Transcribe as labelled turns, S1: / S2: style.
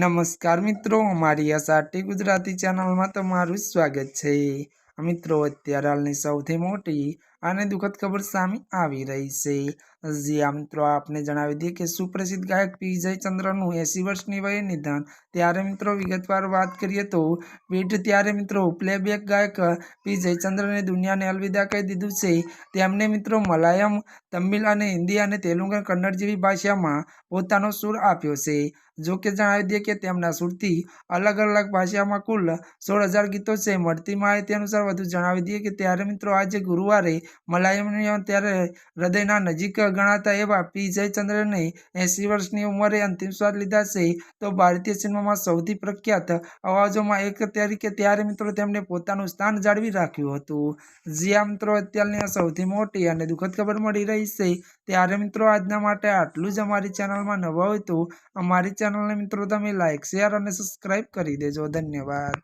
S1: નમસ્કાર મિત્રો, અમારી એસઆરટી ગુજરાતી ચેનલમાં તમારું સ્વાગત છે। મિત્રો, અત્યારે હાલની સૌથી મોટી અને દુઃખદ ખબર સામે આવી રહી છે। જ્યાં મિત્રો આપને જણાવી દઈએ કે સુપ્રસિદ્ધ ગાયક પી જયચંદ્રનું 80 વર્ષની વયે નિધન। ત્યારે મિત્રો વિગતવાર વાત કરીએ તો ત્યારે મિત્રો પ્લેબેક ગાયક પી જયચંદ્રને દુનિયાને અલવિદા કહી દીધું છે। તેમને મિત્રો મલયાલમ, તમિલ અને હિન્દી અને તેલુગુ અને કન્નડ જેવી ભાષામાં પોતાનો સૂર આપ્યો છે। જો કે જણાવી દઈએ કે તેમના સુરથી અલગ અલગ ભાષામાં કુલ 16,000 ગીતો છે। મળતી માહિતી અનુસાર વધુ જણાવી દઈએ કે ત્યારે મિત્રો આજે ગુરુવારે મલયાલમ ત્યારે હૃદયના નજીક ગણાતા એવા પી જયચંદ્રને 80 વર્ષની ઉંમરે અંતિમ શ્વાસ લીધા છે। તો ભારતીય સિનેમામાં સૌથી પ્રખ્યાત અવાજોમાં એક તરીકે ત્યારે મિત્રો તેમણે પોતાનું સ્થાન જાળવી રાખ્યું હતું। જ્યાં મિત્રો અત્યારની સૌથી મોટી અને દુઃખદ ખબર મળી રહી છે। ત્યારે મિત્રો આજના માટે આટલું જ। અમારી ચેનલમાં નવા હોય તો અમારી ચેનલને મિત્રો તમે લાઈક, શેર અને સબસ્ક્રાઇબ કરી દેજો। ધન્યવાદ।